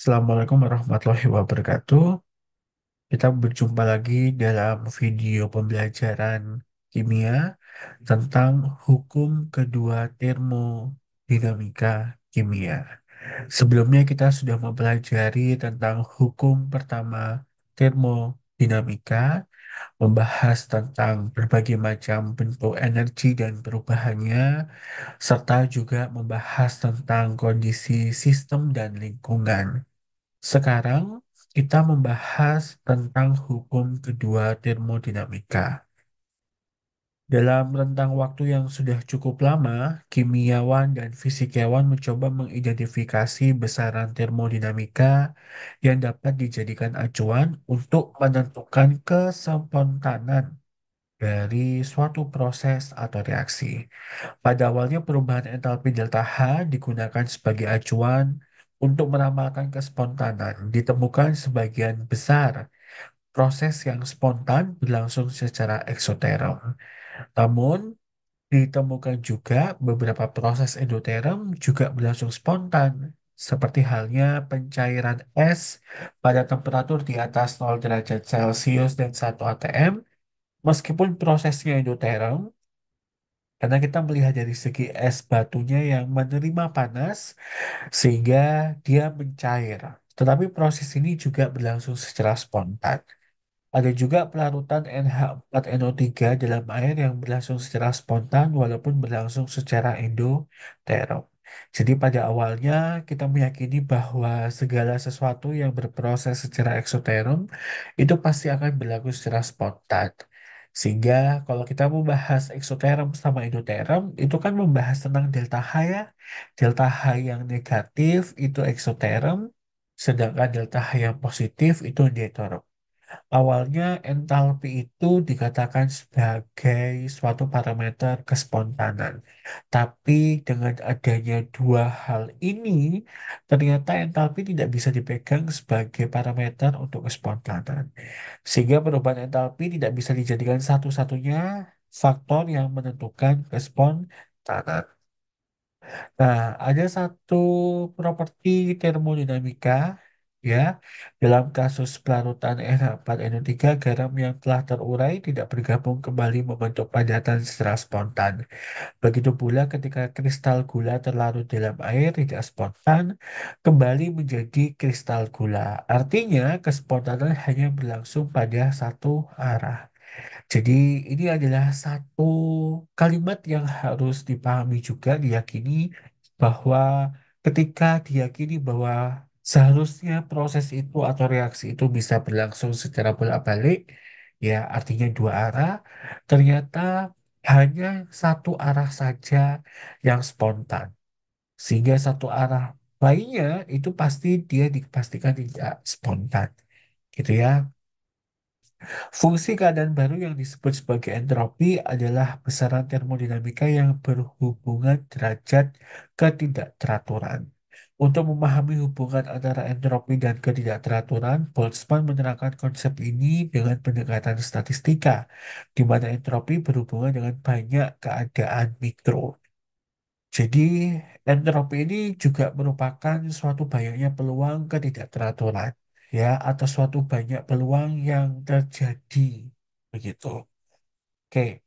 Assalamualaikum warahmatullahi wabarakatuh. Kita berjumpa lagi dalam video pembelajaran kimia tentang hukum kedua termodinamika kimia. Sebelumnya kita sudah mempelajari tentang hukum pertama termodinamika, membahas tentang berbagai macam bentuk energi dan perubahannya, serta juga membahas tentang kondisi sistem dan lingkungan. Sekarang kita membahas tentang hukum kedua termodinamika. Dalam rentang waktu yang sudah cukup lama, kimiawan dan fisikawan mencoba mengidentifikasi besaran termodinamika yang dapat dijadikan acuan untuk menentukan kespontanan dari suatu proses atau reaksi. Pada awalnya perubahan entalpi delta H digunakan sebagai acuan untuk meramalkan kespontanan. Ditemukan sebagian besar proses yang spontan berlangsung secara eksoterm. Namun, ditemukan juga beberapa proses endoterm juga berlangsung spontan, seperti halnya pencairan es pada temperatur di atas 0 derajat Celcius dan 1 atm, meskipun prosesnya endoterm, karena kita melihat dari segi es batunya yang menerima panas sehingga dia mencair. Tetapi proses ini juga berlangsung secara spontan. Ada juga pelarutan NH4NO3 dalam air yang berlangsung secara spontan walaupun berlangsung secara endoterm. Jadi pada awalnya kita meyakini bahwa segala sesuatu yang berproses secara eksoterm itu pasti akan berlaku secara spontan. Sehingga kalau kita membahas eksoterm sama endoterm itu kan membahas tentang delta H ya. Delta H yang negatif itu eksoterm, sedangkan delta H yang positif itu endoterm. Awalnya entalpi itu dikatakan sebagai suatu parameter kespontanan. Tapi dengan adanya dua hal ini, ternyata entalpi tidak bisa dipegang sebagai parameter untuk kespontanan. Sehingga perubahan entalpi tidak bisa dijadikan satu-satunya faktor yang menentukan kespontanan. Nah, ada satu properti termodinamika ya dalam kasus pelarutan NH4NO3 garam yang telah terurai tidak bergabung kembali membentuk padatan secara spontan. Begitu pula ketika kristal gula terlarut dalam air tidak spontan kembali menjadi kristal gula. Artinya kespontanan hanya berlangsung pada satu arah. Jadi ini adalah satu kalimat yang harus dipahami juga, diyakini bahwa ketika diyakini bahwa seharusnya proses itu atau reaksi itu bisa berlangsung secara bolak-balik, ya artinya dua arah, ternyata hanya satu arah saja yang spontan. Sehingga satu arah lainnya itu pasti dia dipastikan tidak spontan. Gitu ya. Fungsi keadaan baru yang disebut sebagai entropi adalah besaran termodinamika yang berhubungan derajat ketidakteraturan. Untuk memahami hubungan antara entropi dan ketidakteraturan, Boltzmann menerangkan konsep ini dengan pendekatan statistika, di mana entropi berhubungan dengan banyak keadaan mikro. Jadi, entropi ini juga merupakan suatu banyaknya peluang ketidakteraturan, ya, atau suatu banyak peluang yang terjadi, begitu. Oke,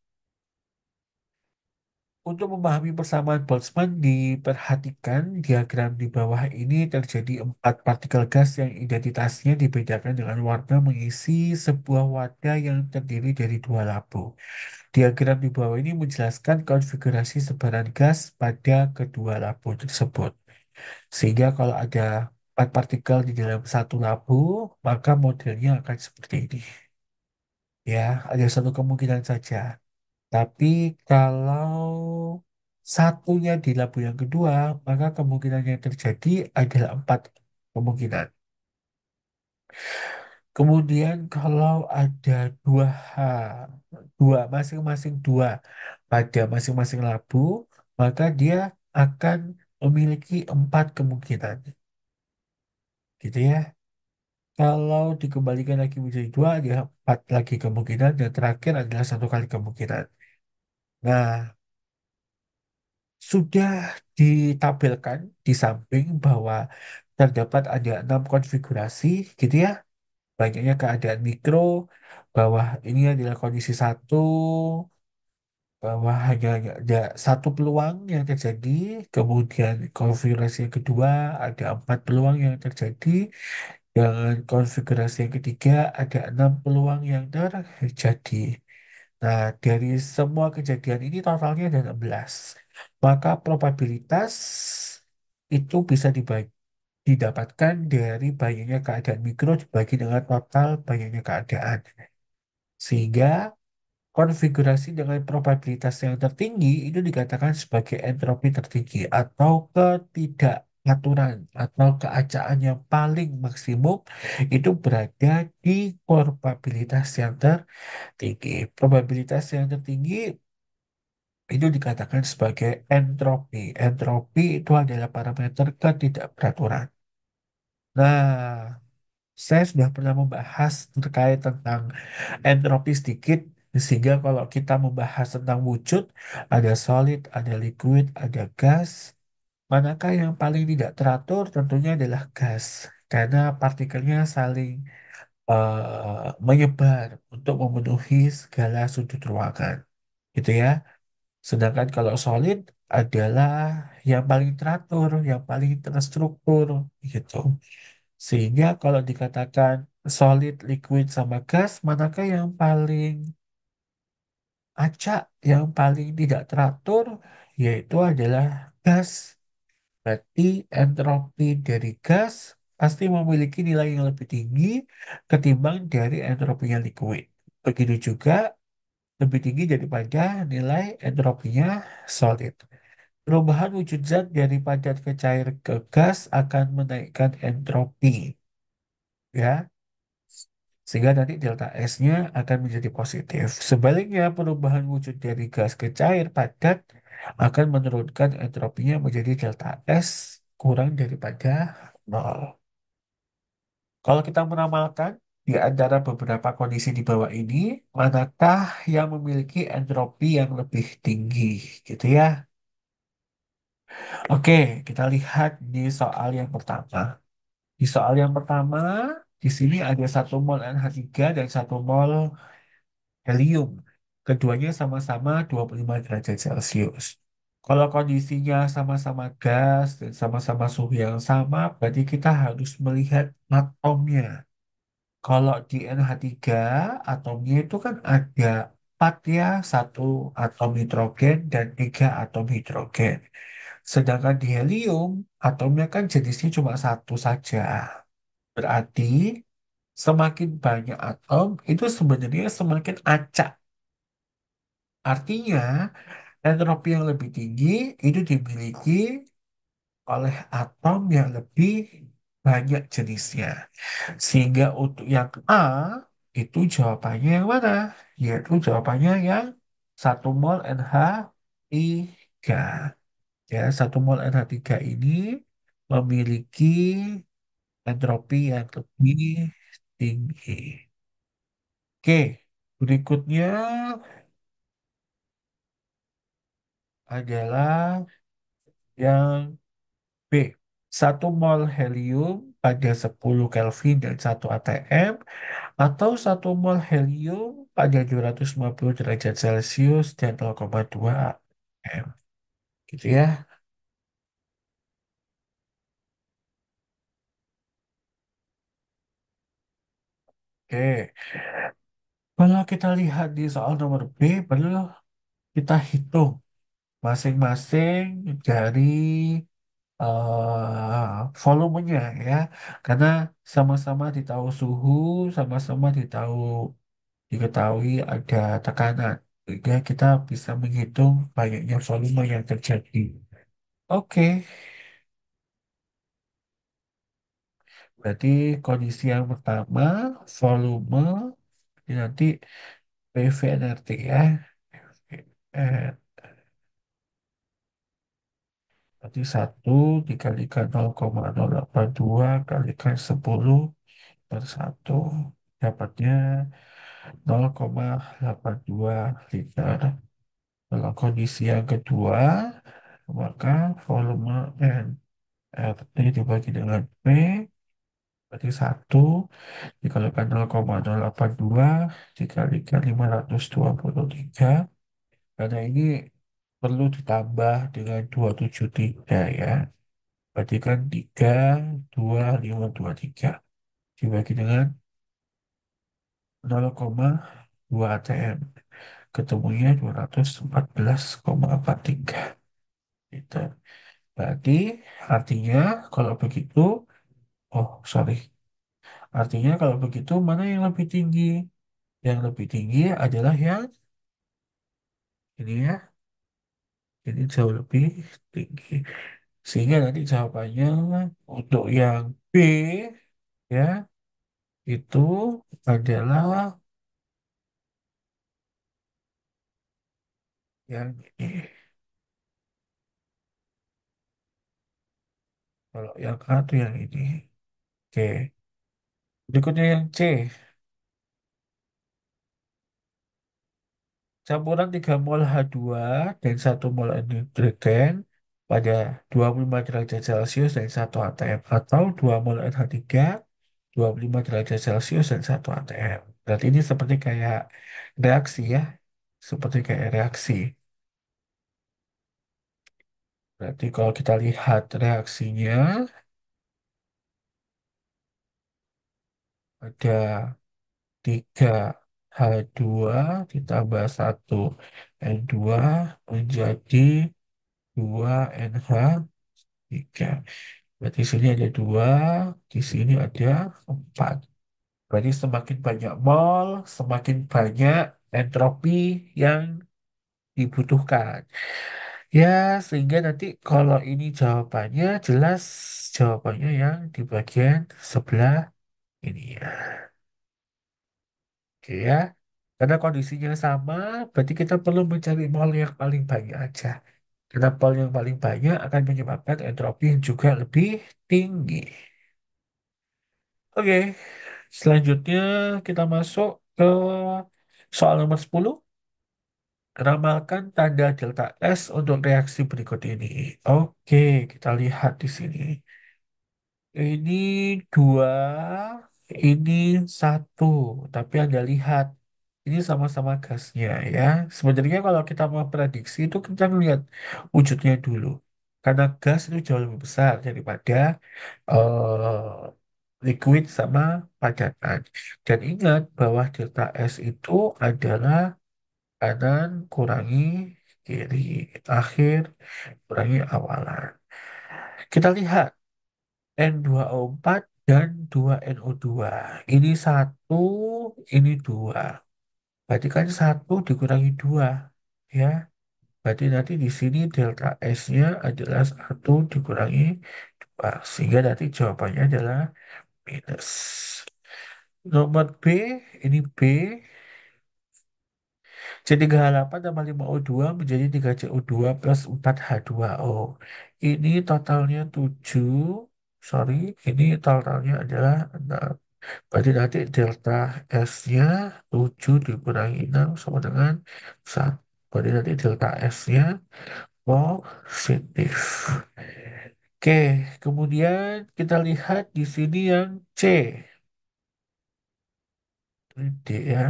untuk memahami persamaan Boltzmann, diperhatikan diagram di bawah ini terjadi empat partikel gas yang identitasnya dibedakan dengan warna mengisi sebuah wadah yang terdiri dari dua labu. Diagram di bawah ini menjelaskan konfigurasi sebaran gas pada kedua labu tersebut. Sehingga kalau ada empat partikel di dalam satu labu, maka modelnya akan seperti ini. Ya, ada satu kemungkinan saja. Tapi kalau satunya di labu yang kedua, maka kemungkinan yang terjadi adalah empat kemungkinan. Kemudian kalau ada dua H, dua masing-masing dua pada masing-masing labu, maka dia akan memiliki empat kemungkinan. Gitu ya. Kalau dikembalikan lagi menjadi dua, ada empat lagi kemungkinan, dan terakhir adalah satu kali kemungkinan. Nah, sudah ditampilkan di samping bahwa terdapat ada 6 konfigurasi gitu ya. Banyaknya keadaan mikro, bawah ini adalah kondisi satu, bahwa hanya ada satu peluang yang terjadi, kemudian konfigurasi yang kedua ada 4 peluang yang terjadi, dan konfigurasi yang ketiga ada 6 peluang yang terjadi. Nah, dari semua kejadian ini totalnya ada 16. Maka probabilitas itu bisa didapatkan dari banyaknya keadaan mikro dibagi dengan total banyaknya keadaan. Sehingga konfigurasi dengan probabilitas yang tertinggi itu dikatakan sebagai entropi tertinggi atau ketidakaturan atau keacaan yang paling maksimum itu berada di probabilitas yang tertinggi. Probabilitas yang tertinggi itu dikatakan sebagai entropi. Entropi itu adalah parameter ketidakberaturan. Nah, saya sudah pernah membahas terkait tentang entropi sedikit, sehingga kalau kita membahas tentang wujud, ada solid, ada liquid, ada gas. Manakah yang paling tidak teratur? Tentunya adalah gas, karena partikelnya saling menyebar untuk memenuhi segala sudut ruangan, gitu ya. Sedangkan kalau solid adalah yang paling teratur, yang paling terstruktur, gitu. Sehingga kalau dikatakan solid, liquid, sama gas, manakah yang paling acak, yang paling tidak teratur, yaitu adalah gas. Berarti entropi dari gas pasti memiliki nilai yang lebih tinggi ketimbang dari entropinya liquid. Begitu juga lebih tinggi daripada nilai entropinya solid. Perubahan wujud zat dari padat ke cair ke gas akan menaikkan entropi, ya. Sehingga nanti delta S-nya akan menjadi positif. Sebaliknya, perubahan wujud dari gas ke cair padat akan menurunkan entropinya menjadi delta S kurang daripada nol. Kalau kita meramalkan di antara beberapa kondisi di bawah ini, manakah yang memiliki entropi yang lebih tinggi, gitu ya? Oke, kita lihat di soal yang pertama. Di soal yang pertama, di sini ada 1 mol NH3 dan 1 mol helium. Keduanya sama-sama 25 derajat Celcius. Kalau kondisinya sama-sama gas dan sama-sama suhu yang sama, berarti kita harus melihat atomnya. Kalau di NH3, atomnya itu kan ada 4 ya, 1 atom nitrogen dan 3 atom hidrogen. Sedangkan di helium, atomnya kan jenisnya cuma satu saja. Berarti semakin banyak atom, itu sebenarnya semakin acak. Artinya, entropi yang lebih tinggi itu dimiliki oleh atom yang lebih banyak jenisnya. Sehingga untuk yang A, itu jawabannya yang mana? Yaitu jawabannya yang 1 mol NH3. Ya, 1 mol NH3 ini memiliki entropi yang lebih tinggi. Oke, berikutnya adalah yang B. 1 mol helium pada 10 Kelvin dan 1 atm atau 1 mol helium pada 250 derajat Celcius dan 0,2 atm. Gitu ya. Oke. Kalau kita lihat di soal nomor B, perlu kita hitung masing-masing dari volumenya ya. Karena sama-sama ditahu suhu, sama-sama diketahui ada tekanan. Sehingga kita bisa menghitung banyaknya volume yang terjadi. Oke, berarti kondisi yang pertama, volume, ini nanti PV NRT ya. Eh, Berarti 1 dikalikan 0,082 kalikan 10/1. Dapatnya 0,82 liter. Kalau kondisi yang kedua, maka volume N. RT dibagi dengan P, berarti 1, dikalikan 0,082, dikalikan 523. Karena ini perlu ditambah dengan 273 ya. Berarti kan 32523 dibagi dengan 0,2 ATM. Ketemunya 214,43. Gitu. Berarti artinya kalau begitu, oh sorry, artinya kalau begitu mana yang lebih tinggi? Yang lebih tinggi adalah yang ini ya, ini jauh lebih tinggi. Sehingga nanti jawabannya untuk yang B ya itu adalah yang ini. Kalau yang A itu yang ini. Oke. Berikutnya yang C. Campuran 3 mol H2 dan 1 mol nitrogen pada 25 derajat Celcius dan 1 atm atau 2 mol NH3 25 derajat Celcius dan 1 atm. Berarti ini seperti kayak reaksi ya. Seperti kayak reaksi. Berarti kalau kita lihat reaksinya ada 3 H2 ditambah 1 N2 menjadi 2 NH3. Berarti di sini ada 2, di sini ada 4. Berarti semakin banyak mol, semakin banyak entropi yang dibutuhkan. Ya, sehingga nanti kalau ini jawabannya jelas jawabannya yang di bagian sebelah ini ya. Oke ya. Karena kondisinya sama, berarti kita perlu mencari mol yang paling banyak aja. Karena mol yang paling banyak akan menyebabkan entropi yang juga lebih tinggi. Oke, selanjutnya kita masuk ke soal nomor 10. Ramalkan tanda delta S untuk reaksi berikut ini. Oke, kita lihat di sini. Ini 2, ini 1. Tapi Anda lihat, ini sama-sama gasnya ya. Sebenarnya kalau kita mau prediksi itu kita lihat wujudnya dulu. Karena gas itu jauh lebih besar daripada liquid sama padatan. Dan ingat bahwa delta S itu adalah kanan kurangi kiri, akhir kurangi awalan. Kita lihat N2O4 dan 2NO2. Ini 1, ini 2. Berarti kan 1 dikurangi 2, ya. Berarti nanti di sini delta S-nya adalah 1 dikurangi 2. Sehingga nanti jawabannya adalah minus. Nomor B, ini B. C3H8 tambah 5O2 menjadi 3CO2 plus 4H2O. Ini totalnya 7. Sorry, ini totalnya adalah 6. Berarti nanti delta S-nya 7 dikurangi 6 sama dengan 1. Berarti nanti delta S-nya positif. Oke, kemudian kita lihat di sini yang C. Ini D ya.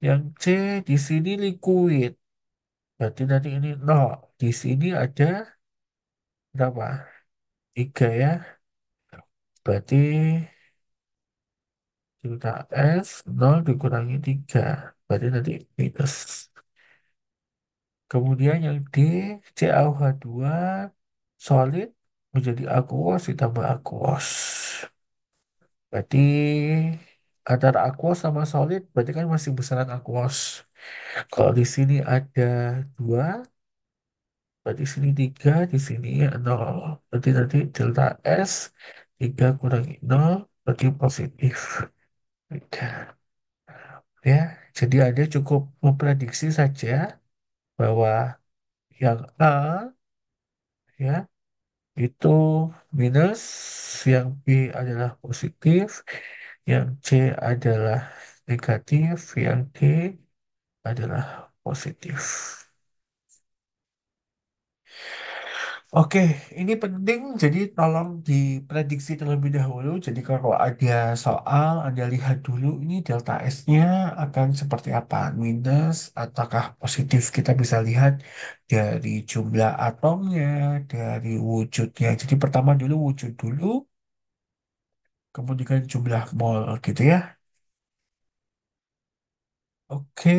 Yang C di sini liquid. Berarti nanti ini nol. Di sini ada berapa? 3 ya. Berarti delta S 0 dikurangi 3. Berarti nanti minus. Kemudian yang D, CaOH2 solid menjadi aquos ditambah aquos. Berarti antara aquos sama solid berarti kan masih besaran aquos. Kalau di sini ada 2, berarti sini 3, di sini 0. Berarti nanti delta S 3 kurangi 0, berarti positif. Tiga. Ya, jadi Anda cukup memprediksi saja bahwa yang A ya itu minus, yang B adalah positif, yang C adalah negatif, yang D adalah positif. Oke, ini penting, jadi tolong diprediksi terlebih dahulu. Jadi kalau ada soal, Anda lihat dulu ini delta S-nya akan seperti apa, minus ataukah positif. Kita bisa lihat dari jumlah atomnya, dari wujudnya. Jadi pertama dulu wujud dulu, kemudian jumlah mol gitu ya. Oke,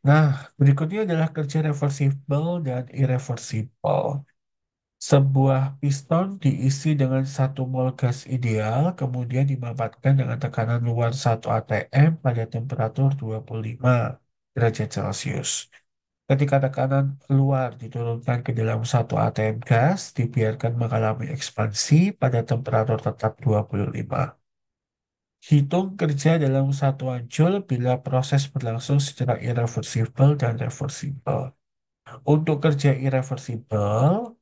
nah berikutnya adalah kerja reversible dan irreversible. Sebuah piston diisi dengan 1 mol gas ideal, kemudian dimamatkan dengan tekanan luar 1 atm pada temperatur 25 derajat Celcius. Ketika tekanan luar diturunkan ke dalam 1 atm gas, dibiarkan mengalami ekspansi pada temperatur tetap 25. Hitung kerja dalam satuan joule bila proses berlangsung secara irreversibel dan reversibel. Untuk kerja irreversibel,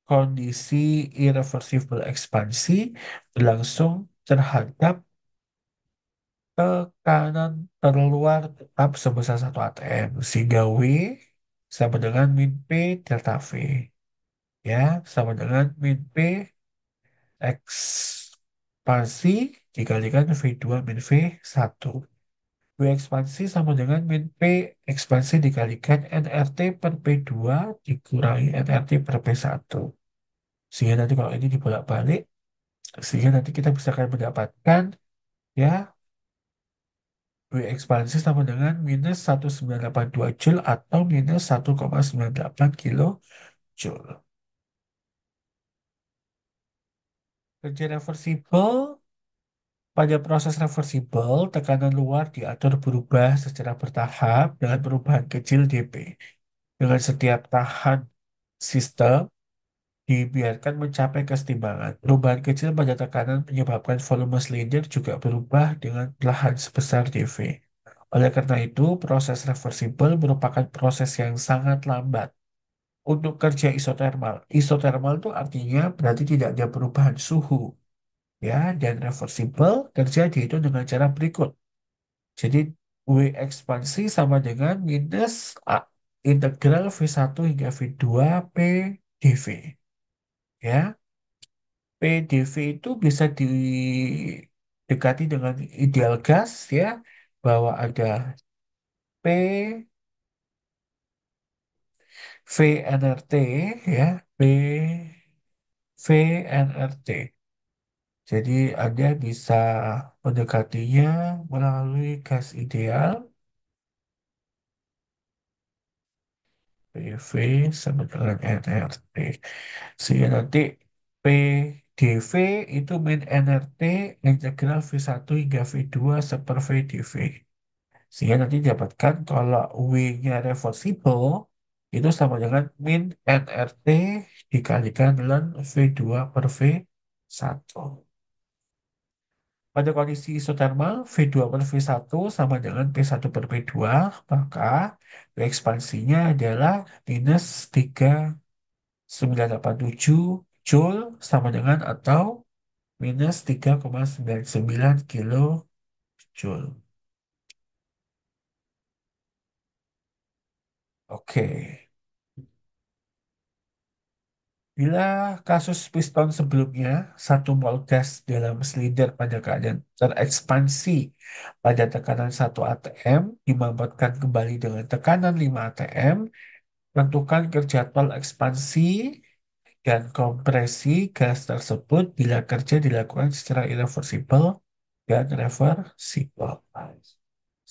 kondisi irreversible ekspansi berlangsung terhadap tekanan terluar tetap sebesar 1 atm sehingga W sama dengan min P delta V ya sama dengan min P ekspansi dikalikan V2 min V1. W ekspansi sama dengan min P ekspansi dikalikan nRT per P2 dikurangi nRT per P1. Sehingga nanti kalau ini dibolak-balik, sehingga nanti kita bisa akan mendapatkan ya W ekspansi sama dengan minus 1982 Joule atau minus 1,98 kilo Joule. Kerja reversibel, pada proses reversibel, tekanan luar diatur berubah secara bertahap dengan perubahan kecil dP. Dengan setiap tahan sistem dibiarkan mencapai kesetimbangan. Perubahan kecil pada tekanan menyebabkan volume silinder juga berubah dengan perlahan sebesar dV. Oleh karena itu, proses reversibel merupakan proses yang sangat lambat untuk kerja isotermal. Isotermal itu artinya berarti tidak ada perubahan suhu, ya, dan reversibel kerja dihitung dengan cara berikut. Jadi W ekspansi sama dengan minus A, integral V1 hingga V2 P dV. Ya, PDV itu bisa didekati dengan ideal gas ya, bahwa ada P VNRT ya, VNRT. Jadi Anda bisa mendekatinya melalui gas ideal PV sama dengan NRT. Sehingga nanti PdV itu min NRT integral V1 hingga V2 seper VdV. Sehingga nanti didapatkan kalau W-nya reversible itu sama dengan min nRT dikalikan ln V2 per V1. Pada kondisi isotermal, V2 per V1 sama dengan P1 per P2, maka W ekspansinya adalah minus 3,987 Joule sama dengan atau minus 3,99 kilo Joule. Oke. Bila kasus piston sebelumnya, 1 mol gas dalam silinder pada keadaan terekspansi pada tekanan 1 atm dimamatkan kembali dengan tekanan 5 atm, tentukan kerja tol ekspansi dan kompresi gas tersebut bila kerja dilakukan secara irreversible dan reversible.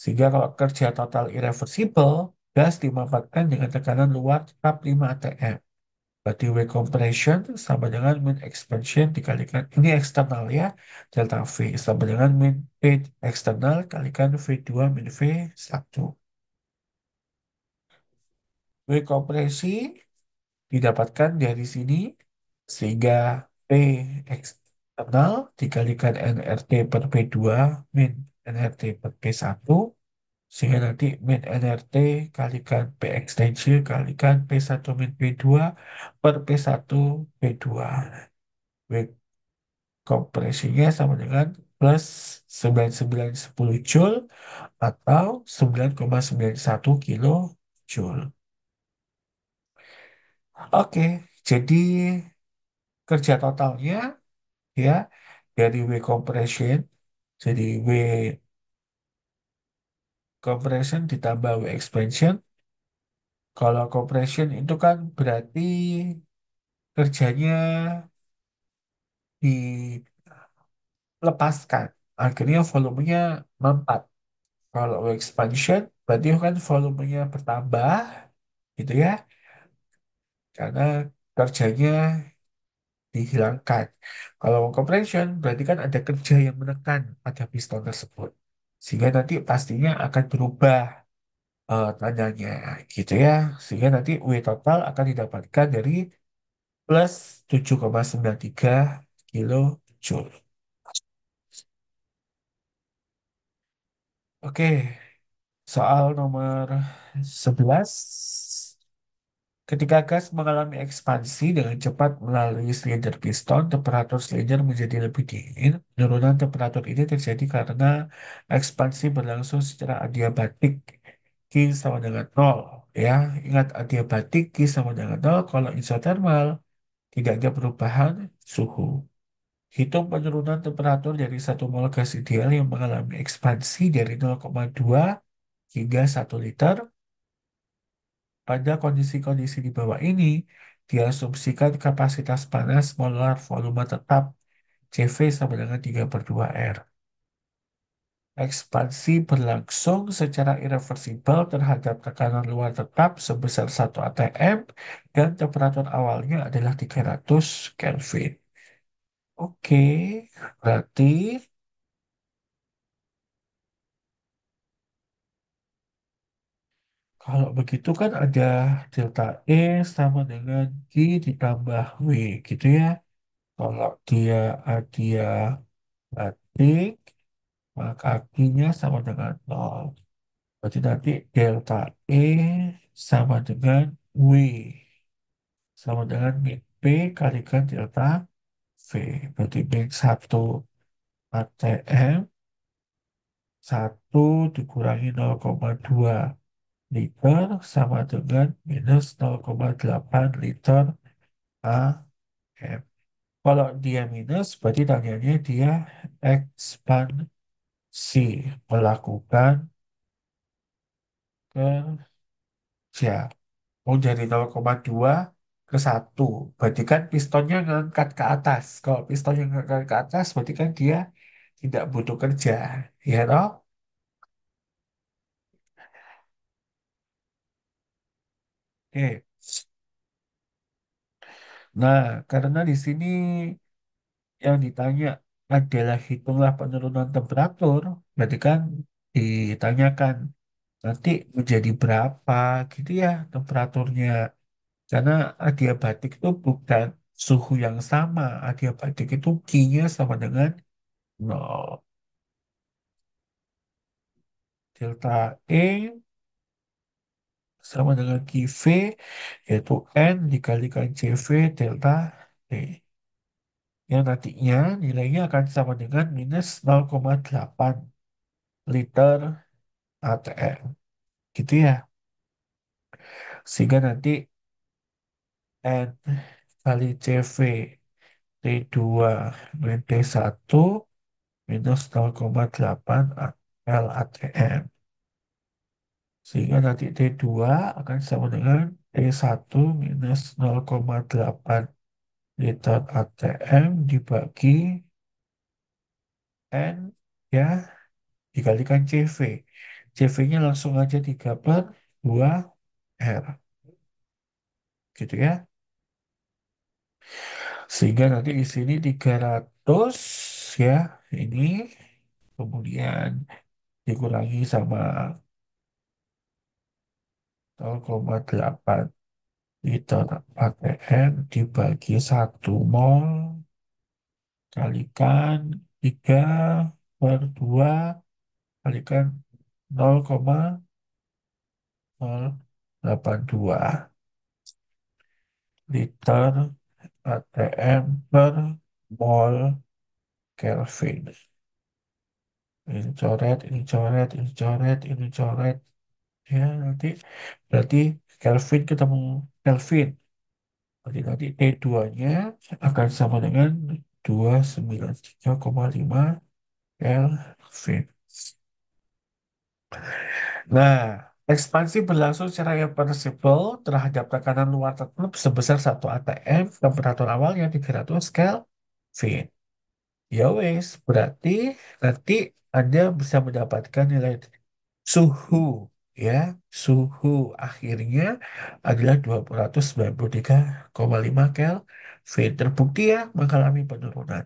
Sehingga kalau kerja total irreversible, gas dimamatkan dengan tekanan luar tetap 5 atm. Berarti W compression sama dengan min expansion dikalikan, ini eksternal ya, delta V sama dengan min P eksternal kalikan V2 min V1. W kompresi didapatkan dari sini, sehingga P eksternal dikalikan nRT per P2 min nRT per P1, sehingga nanti min nRT kalikan P extension kalikan P1 min P2 per P1 P2. W kompresinya sama dengan plus 9910 Joule atau 9,91 kilo Joule. Oke, jadi kerja totalnya ya dari W compression, jadi W compression ditambah W expansion. Kalau compression itu kan berarti kerjanya dilepaskan, akhirnya volumenya mempat. Kalau W expansion berarti kan volumenya bertambah gitu ya, karena kerjanya dihilangkan. Kalau compression berarti kan ada kerja yang menekan pada piston tersebut. Sehingga nanti pastinya akan berubah tandanya gitu ya. Sehingga nanti W total akan didapatkan dari plus 7,93 kilojoule. Oke, soal nomor 11. Ketika gas mengalami ekspansi dengan cepat melalui silinder piston, temperatur silinder menjadi lebih dingin. Penurunan temperatur ini terjadi karena ekspansi berlangsung secara adiabatik. Q sama dengan nol. Ya, ingat adiabatik Q sama dengan nol. Kalau isotermal, tidak ada perubahan suhu. Hitung penurunan temperatur dari satu mol gas ideal yang mengalami ekspansi dari 0,2 hingga 1 liter. Pada kondisi-kondisi di bawah ini, diasumsikan kapasitas panas molar volume tetap CV sama dengan 3/2 R. Ekspansi berlangsung secara irreversibel terhadap tekanan luar tetap sebesar 1 atm dan temperatur awalnya adalah 300 Kelvin. Oke, berarti kalau begitu kan ada delta E sama dengan Q ditambah W gitu ya. Kalau dia adiabatik, maka Q-nya sama dengan nol. Berarti nanti delta E sama dengan W. Sama dengan min P kalikan delta V. Berarti min 1 ATM, 1 dikurangi 0,2 liter sama dengan minus 0,8 liter AM. Kalau dia minus, berarti tandanya dia ekspansi, melakukan kerja. Oh, dari 0,2 ke 1. Berarti kan pistonnya ngangkat ke atas. Kalau pistonnya ngangkat ke atas, berarti kan dia tidak butuh kerja. Ya toh? Oke. Nah, karena di sini yang ditanya adalah hitunglah penurunan temperatur, berarti kan ditanyakan nanti menjadi berapa gitu ya temperaturnya. Karena adiabatik itu bukan suhu yang sama. Adiabatik itu Q-nya sama dengan nol. Delta E sama dengan QV, yaitu N dikalikan CV delta T. Yang nantinya nilainya akan sama dengan minus 0,8 liter ATM. Gitu ya. Sehingga nanti N kali CV T2 min T1 minus 0,8 LATM. Sehingga nanti T2 akan sama dengan T1 minus 0,8 liter ATM dibagi N ya dikalikan CV. CV-nya langsung aja 3/2 R. Gitu ya. Sehingga nanti di sini 300 ya ini kemudian dikurangi sama 0,8 liter ATM dibagi 1 mol kalikan 3/2 kalikan 0,082 liter ATM per mol Kelvin. Ini coret, ini coret, ini coret, ini coret. Ya, nanti berarti Kelvin ketemu Kelvin. Berarti nanti T2-nya akan sama dengan 293,5 Kelvin. Nah, ekspansi berlangsung secara irreversibel terhadap tekanan luar tetap sebesar 1 atm, temperatur awalnya 300 Kelvin. Ya wes, berarti nanti Anda bisa mendapatkan nilai suhu, ya. Suhu akhirnya adalah 293,5 Kelvin. Terbukti ya mengalami penurunan.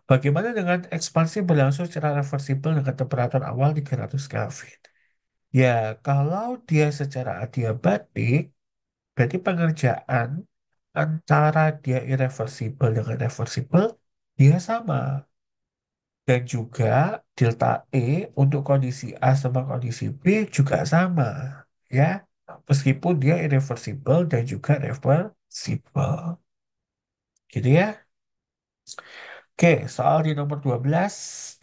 Bagaimana dengan ekspansi berlangsung secara reversibel dengan temperatur awal 300 Kelvin? Ya, kalau dia secara adiabatik, berarti pengerjaan antara dia irreversibel dengan reversibel, dia sama. Dan juga delta E untuk kondisi A sama kondisi B juga sama. Ya, meskipun dia irreversibel dan juga reversibel. Gitu ya. Oke, soal di nomor 12,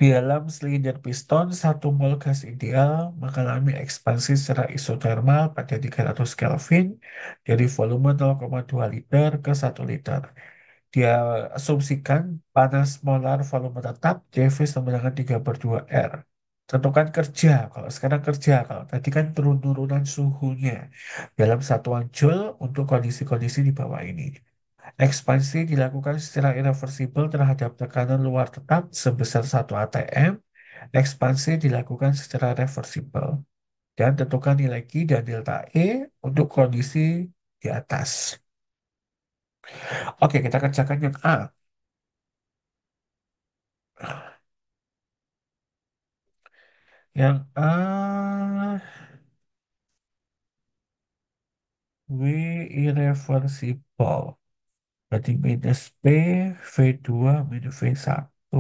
di dalam silinder piston, satu mol gas ideal mengalami ekspansi secara isotermal pada 300 Kelvin dari volume 0,2 liter ke 1 liter. Dia asumsikan panas molar volume tetap CV sama dengan 3 per 2 R. Tentukan kerja, kalau sekarang kerja, kalau tadi kan turun-turunan suhunya dalam satuan Joule untuk kondisi-kondisi di bawah ini. Ekspansi dilakukan secara irreversibel terhadap tekanan luar tetap sebesar 1 atm. Ekspansi dilakukan secara reversibel. Dan tentukan nilai Q dan delta E untuk kondisi di atas. Oke, kita kerjakan yang A. Yang A, W irreversible. Berarti minus P, V2 minus V1.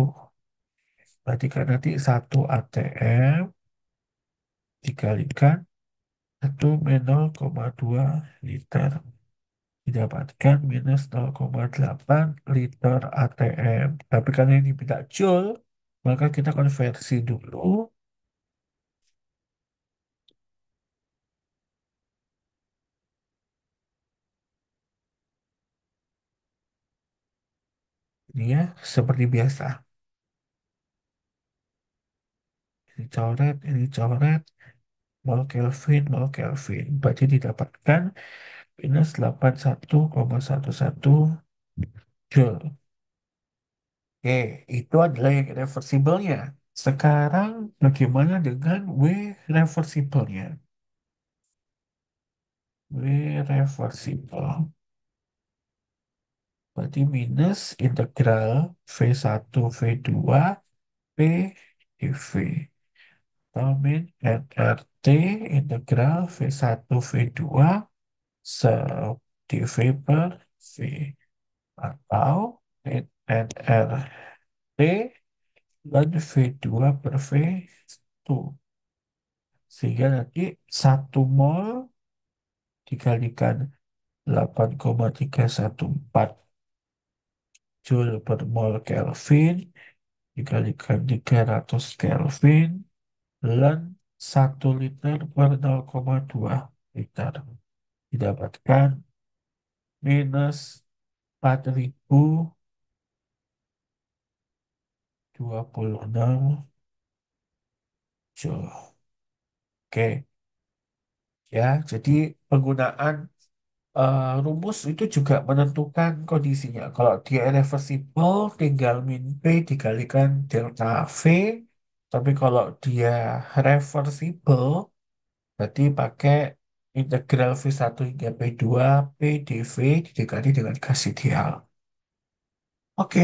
Berarti kan nanti 1 atm dikalikan 1 min 0,2 liter. Didapatkan minus 0,8 liter ATM. Tapi karena ini tidak joule, maka kita konversi dulu. Ini ya, seperti biasa. Ini coret, ini coret. Mol Kelvin, mol Kelvin. Berarti didapatkan minus 81,11 joule. Oke, itu adalah yang reversibelnya. Sekarang bagaimana dengan W reversibelnya? W reversible. Berarti minus integral V1 V2 P dV. Atau min NRT integral V1 V2 se dV per V. Atau min NRT dan V2 per V1. Sehingga nanti 1 mol dikalikan 8,314 Joule per mol Kelvin dikalikan 300 Kelvin dan 1 liter per 0,2 liter. Didapatkan minus 4026 Joule. Oke, ya. Jadi penggunaan rumus itu juga menentukan kondisinya. Kalau dia irreversible, tinggal min P dikalikan delta V. Tapi kalau dia reversible, berarti pakai integral V1 hingga P2 P dV didekati dengan gas ideal. Oke,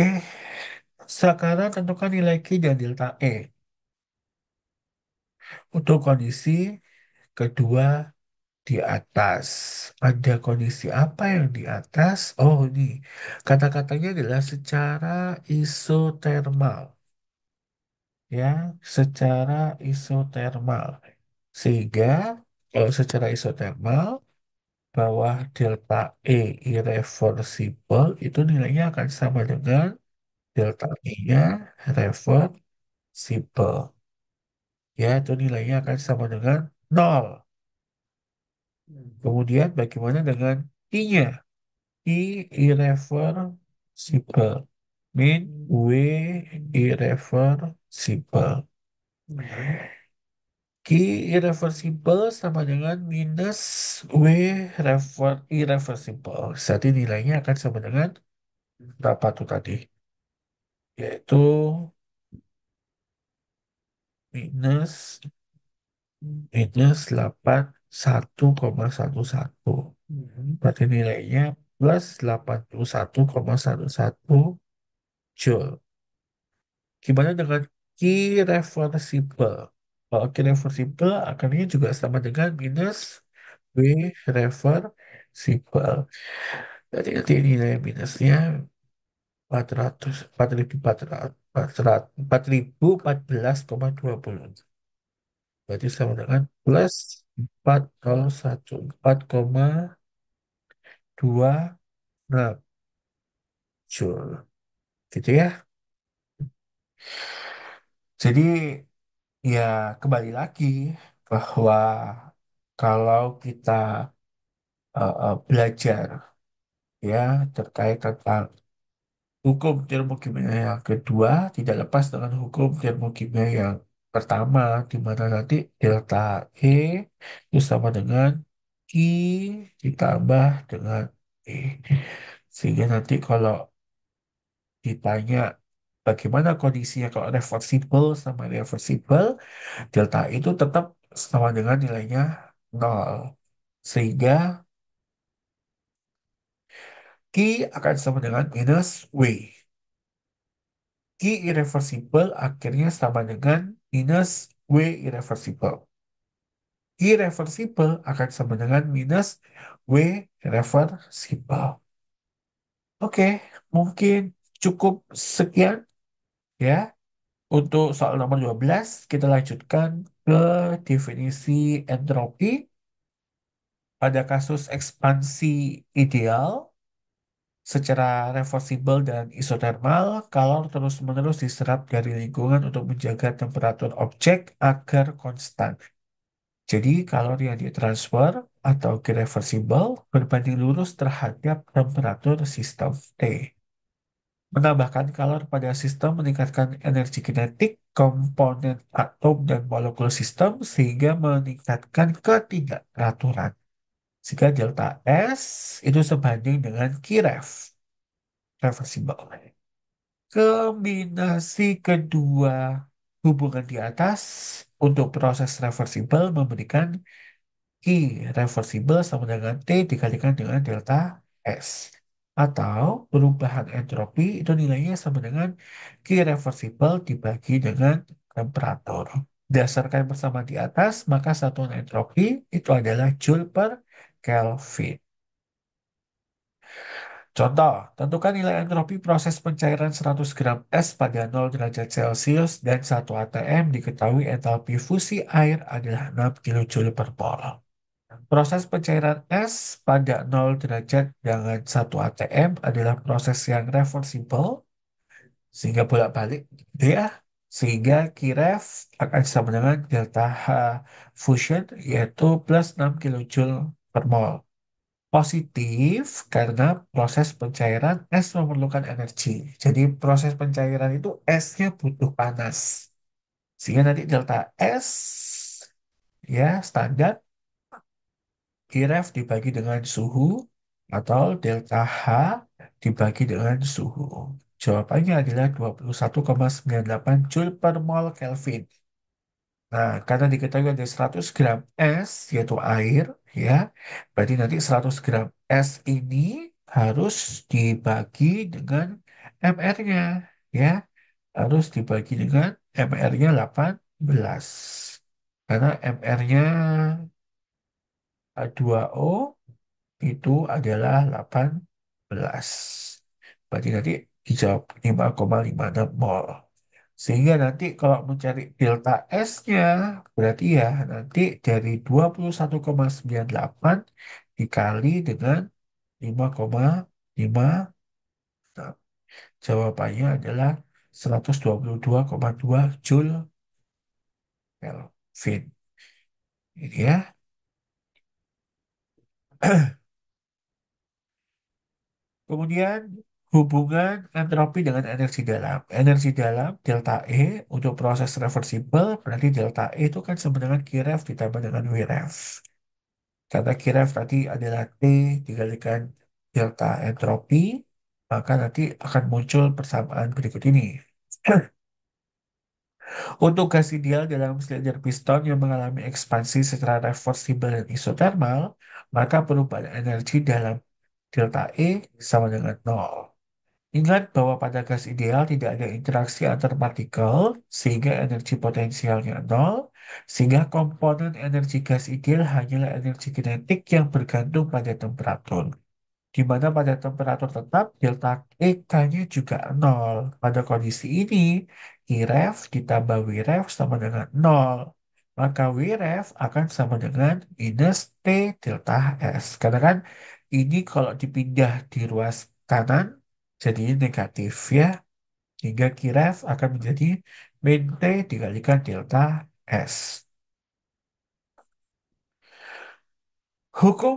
sekarang tentukan nilai Q dan delta E. Untuk kondisi kedua di atas. Ada kondisi apa yang di atas? Oh, ini kata-katanya adalah secara isotermal. Ya, secara isotermal. Sehingga kalau secara isotermal, bawah delta E irreversible itu nilainya akan sama dengan delta E-nya reversible. Ya, itu nilainya akan sama dengan nol. Kemudian bagaimana dengan I-nya? I irreversible. Min W irreversible. Q irreversible sama dengan minus W irreversible. Jadi nilainya akan sama dengan berapa tuh tadi? Yaitu minus minus 81,11. Berarti nilainya plus 81,11 Joule. Gimana dengan key reversible? Kalau key reversible akannya juga sama dengan minus W reversible. Jadi nanti nilai minusnya 400, 4.400, 4.014,20. Berarti sama dengan plus 4.014,26 Joule. Gitu ya. Jadi ya kembali lagi bahwa kalau kita belajar ya terkait tentang hukum termodinamika yang kedua tidak lepas dengan hukum termodinamika yang pertama di mana nanti delta E itu sama dengan I ditambah dengan E. Sehingga nanti kalau ditanya bagaimana kondisinya kalau reversible sama reversible, delta itu tetap sama dengan nilainya nol. Sehingga Q akan sama dengan minus W. Q irreversible akhirnya sama dengan minus W irreversible. Irreversible akan sama dengan minus W reversible. Oke, mungkin cukup sekian ya untuk soal nomor 12. Kita lanjutkan ke definisi entropi. Pada kasus ekspansi ideal, secara reversibel dan isotermal, kalor terus-menerus diserap dari lingkungan untuk menjaga temperatur objek agar konstan. Jadi, kalor yang ditransfer atau irreversible berbanding lurus terhadap temperatur sistem T. Menambahkan kalor pada sistem meningkatkan energi kinetik komponen atom dan molekul sistem sehingga meningkatkan ketidakteraturan. Jika delta S itu sebanding dengan Kiref, reversible. Kombinasi kedua hubungan di atas untuk proses reversible memberikan irreversible sama dengan T dikalikan dengan delta S. Atau perubahan entropi itu nilainya sama dengan Q reversible dibagi dengan temperatur. Berdasarkan bersama di atas, maka satuan entropi itu adalah Joule per Kelvin. Contoh, tentukan nilai entropi proses pencairan 100 gram es pada 0 derajat Celcius dan 1 atm diketahui entalpi fusi air adalah 6 kilojoule per mol. Proses pencairan es pada 0 derajat dengan 1 atm adalah proses yang reversible sehingga bolak-balik ya sehingga Kiref akan sama dengan delta H fusion yaitu plus 6 kilojoule per mol. Positif karena proses pencairan es memerlukan energi. Jadi proses pencairan itu esnya butuh panas. Sehingga nanti delta S ya standar Kiref dibagi dengan suhu atau delta H dibagi dengan suhu. Jawabannya adalah 21,98 Joule per mol Kelvin. Nah, karena diketahui ada 100 gram es, yaitu air, ya, berarti nanti 100 gram es ini harus dibagi dengan MR-nya, ya, harus dibagi dengan MR-nya 18. Karena MR-nya 2O itu adalah 18. Berarti nanti dijawab 5,56 mol. Sehingga nanti kalau mencari delta S-nya, berarti ya nanti dari 21,98 dikali dengan 5,56. Jawabannya adalah 122,2 Joule Kelvin. Ini ya. Kemudian hubungan entropi dengan energi dalam. Energi dalam delta E untuk proses reversible berarti delta E itu kan sama dengan Qref ditambah dengan Wref. Karena Qref tadi adalah T dikalikan delta entropi, maka nanti akan muncul persamaan berikut ini. Untuk gas ideal dalam silinder piston yang mengalami ekspansi secara reversibel dan isotermal, maka perubahan energi dalam delta E sama dengan nol. Ingat bahwa pada gas ideal tidak ada interaksi antar partikel, sehingga energi potensialnya nol, sehingga komponen energi gas ideal hanyalah energi kinetik yang bergantung pada temperatur di mana pada temperatur tetap delta EK-nya juga nol. Pada kondisi ini, Iref ditambah Vref sama dengan nol. Maka Vref akan sama dengan minus T delta S. Karena kan ini kalau dipindah di ruas kanan, jadi negatif ya. Hingga Kiref akan menjadi min T dikalikan delta S. Hukum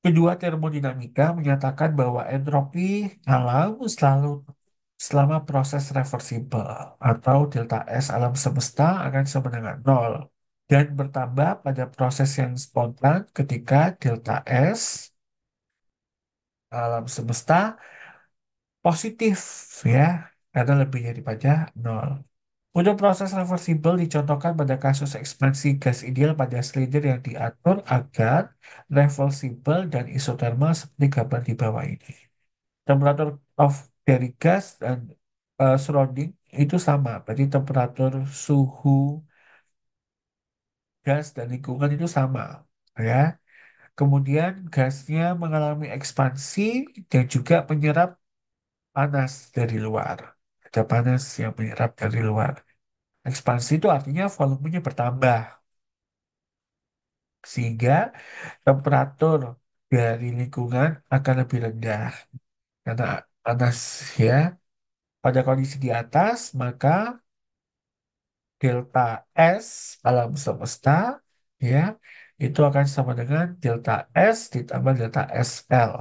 kedua termodinamika menyatakan bahwa entropi alam selalu selama proses reversibel atau delta S alam semesta akan sama dengan nol dan bertambah pada proses yang spontan ketika delta S alam semesta positif ya karena lebih daripada nol. Untuk proses reversibel dicontohkan pada kasus ekspansi gas ideal pada silinder yang diatur agar reversibel dan isotermal seperti gambar di bawah ini. Temperatur of dari gas dan surrounding itu sama, berarti temperatur, suhu, gas dan lingkungan itu sama, ya. Kemudian gasnya mengalami ekspansi dan juga menyerap panas dari luar. Ada panas yang menyerap dari luar. Ekspansi itu artinya volumenya bertambah, sehingga temperatur dari lingkungan akan lebih rendah karena panas ya. Pada kondisi di atas, maka delta S alam semesta ya itu akan sama dengan delta S ditambah delta SL.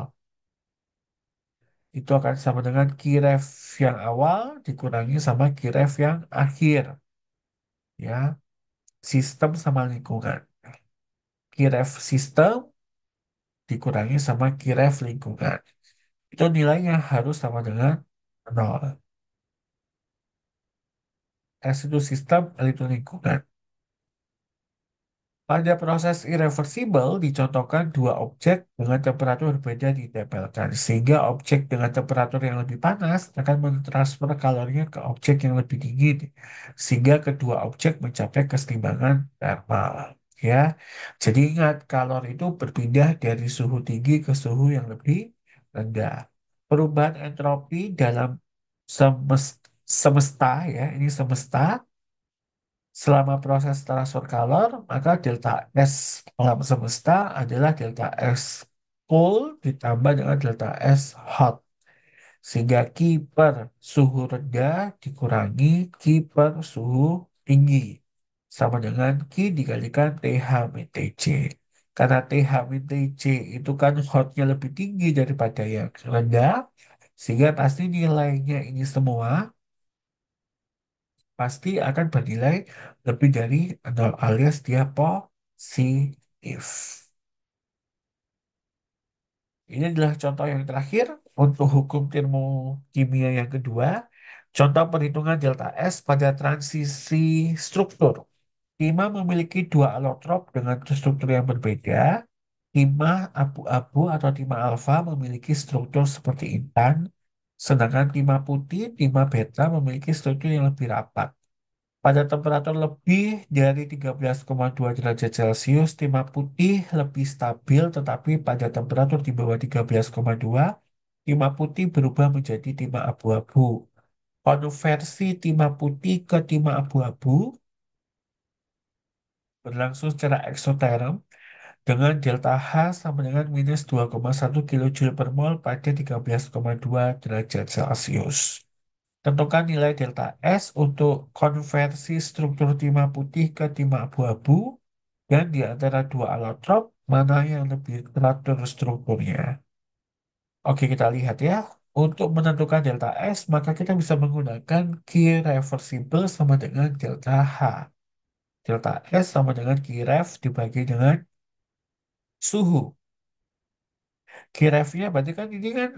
Itu akan sama dengan Kiref yang awal dikurangi sama Kiref yang akhir ya. Sistem sama lingkungan. Kiref sistem dikurangi sama Kiref lingkungan. Itu nilainya harus sama dengan nol. S itu sistem, L itu lingkungan. Pada proses irreversibel dicontohkan dua objek dengan temperatur berbeda ditempelkan, sehingga objek dengan temperatur yang lebih panas akan mentransfer kalorinya ke objek yang lebih dingin, sehingga kedua objek mencapai keseimbangan thermal. Ya, jadi ingat kalori itu berpindah dari suhu tinggi ke suhu yang lebih rendah. Perubahan entropi dalam semesta ya, ini semesta selama proses transfer kalor, maka delta S alam semesta adalah delta S cool ditambah dengan delta S hot. Sehingga Q per suhu rendah dikurangi Q per suhu tinggi. Sama dengan Q dikalikan TH min TC. Karena TH min TC itu kan hotnya lebih tinggi daripada yang rendah, sehingga pasti nilainya ini semua pasti akan bernilai lebih dari nol alias dia positif. Ini adalah contoh yang terakhir untuk hukum termokimia yang kedua. Contoh perhitungan delta S pada transisi struktur. Timah memiliki dua alotrop dengan struktur yang berbeda. Timah abu-abu atau timah alfa memiliki struktur seperti intan, sedangkan timah putih, timah beta memiliki struktur yang lebih rapat. Pada temperatur lebih dari 13,2 derajat Celcius, timah putih lebih stabil, tetapi pada temperatur di bawah 13,2, timah putih berubah menjadi timah abu-abu. Konversi timah putih ke timah abu-abu berlangsung secara eksoterm dengan delta H sama dengan minus 2,1 kilojoule per mol pada 13,2 derajat Celcius. Tentukan nilai delta S untuk konversi struktur timah putih ke timah abu-abu dan di antara dua allotrop mana yang lebih teratur strukturnya. Oke, kita lihat ya. Untuk menentukan delta S, maka kita bisa menggunakan Q reversible sama dengan delta H. Delta S sama dengan Q ref dibagi dengan suhu. Q refnya berarti kan ini kan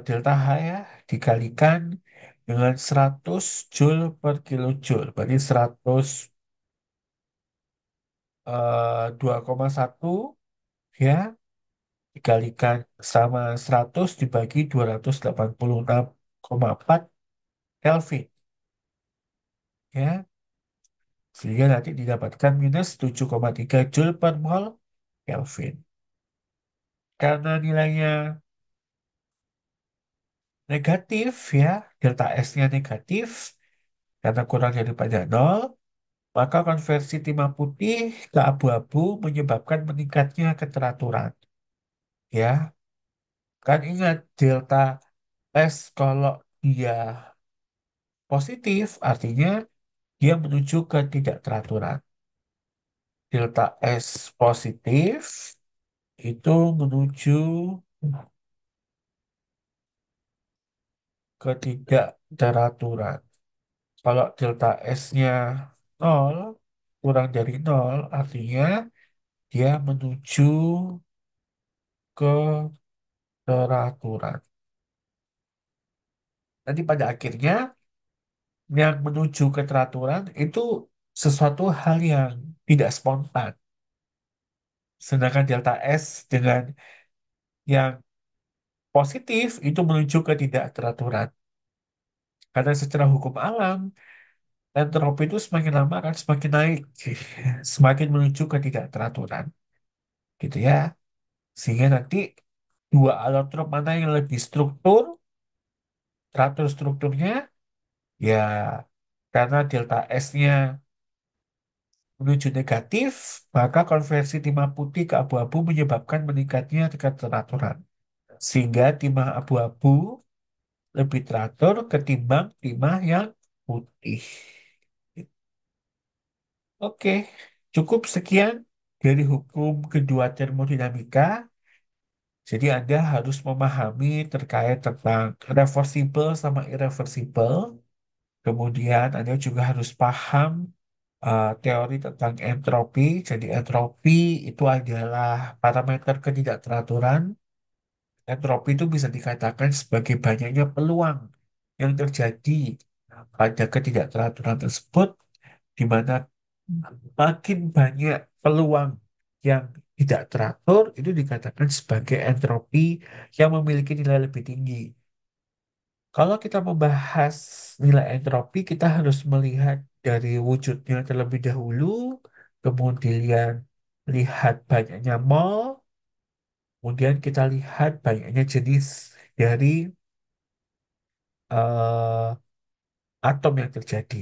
delta H ya, dikalikan dengan 100 Joule per kilojoule. Berarti 100 2,1 ya, dikalikan sama 100 dibagi 286,4 Kelvin ya, sehingga nanti didapatkan minus 7,3 Joule per mol Kelvin. Karena nilainya negatif ya, delta S-nya negatif karena kurang daripada nol, maka konversi timah putih ke abu-abu menyebabkan meningkatnya keteraturan. Ya, kan ingat delta S kalau dia positif artinya dia menuju ke tidak teraturan. Delta S positif itu menuju ke tidak teraturan. Kalau delta S-nya nol, kurang dari nol, artinya dia menuju ke teraturan. Nanti pada akhirnya yang menuju ke teraturan itu sesuatu hal yang tidak spontan. Sedangkan delta S dengan yang positif itu menuju ke tidak teraturan. Karena secara hukum alam, entropi itu semakin lama akan semakin naik, semakin menuju ke tidak teraturan. Gitu ya. Sehingga nanti dua alotrop mana yang lebih struktur, teratur strukturnya, ya karena delta S-nya menuju negatif, maka konversi timah putih ke abu-abu menyebabkan meningkatnya keteraturan. Sehingga timah abu-abu lebih teratur ketimbang timah yang putih. Oke, cukup sekian dari hukum kedua termodinamika. Jadi Anda harus memahami terkait tentang reversible sama irreversible. Kemudian Anda juga harus paham teori tentang entropi. Jadi entropi itu adalah parameter ketidakteraturan. Entropi itu bisa dikatakan sebagai banyaknya peluang yang terjadi pada ketidakteraturan tersebut, di mana makin banyak peluang yang tidak teratur itu dikatakan sebagai entropi yang memiliki nilai lebih tinggi. Kalau kita membahas nilai entropi, kita harus melihat dari wujudnya terlebih dahulu, kemudian lihat banyaknya mol, kemudian kita lihat banyaknya jenis dari eh, atom yang terjadi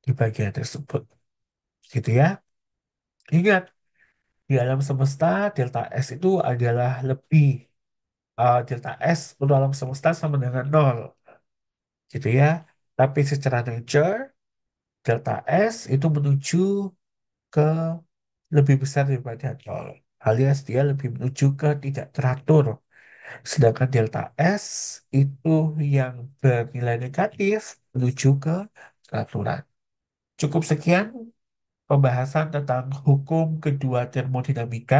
di bagian tersebut. Gitu ya. Ingat, di alam semesta, delta S itu adalah lebih, delta S untuk alam semesta sama dengan nol. Gitu ya. Tapi secara nature, delta S itu menuju ke lebih besar daripada nol. Alias dia lebih menuju ke tidak teratur. Sedangkan delta S itu yang bernilai negatif menuju ke teraturan. Cukup sekian pembahasan tentang hukum kedua termodinamika.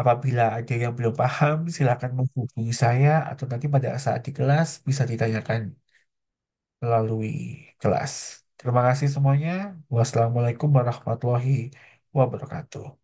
Apabila ada yang belum paham, silakan menghubungi saya atau nanti pada saat di kelas bisa ditanyakan melalui kelas. Terima kasih semuanya. Wassalamualaikum warahmatullahi wabarakatuh.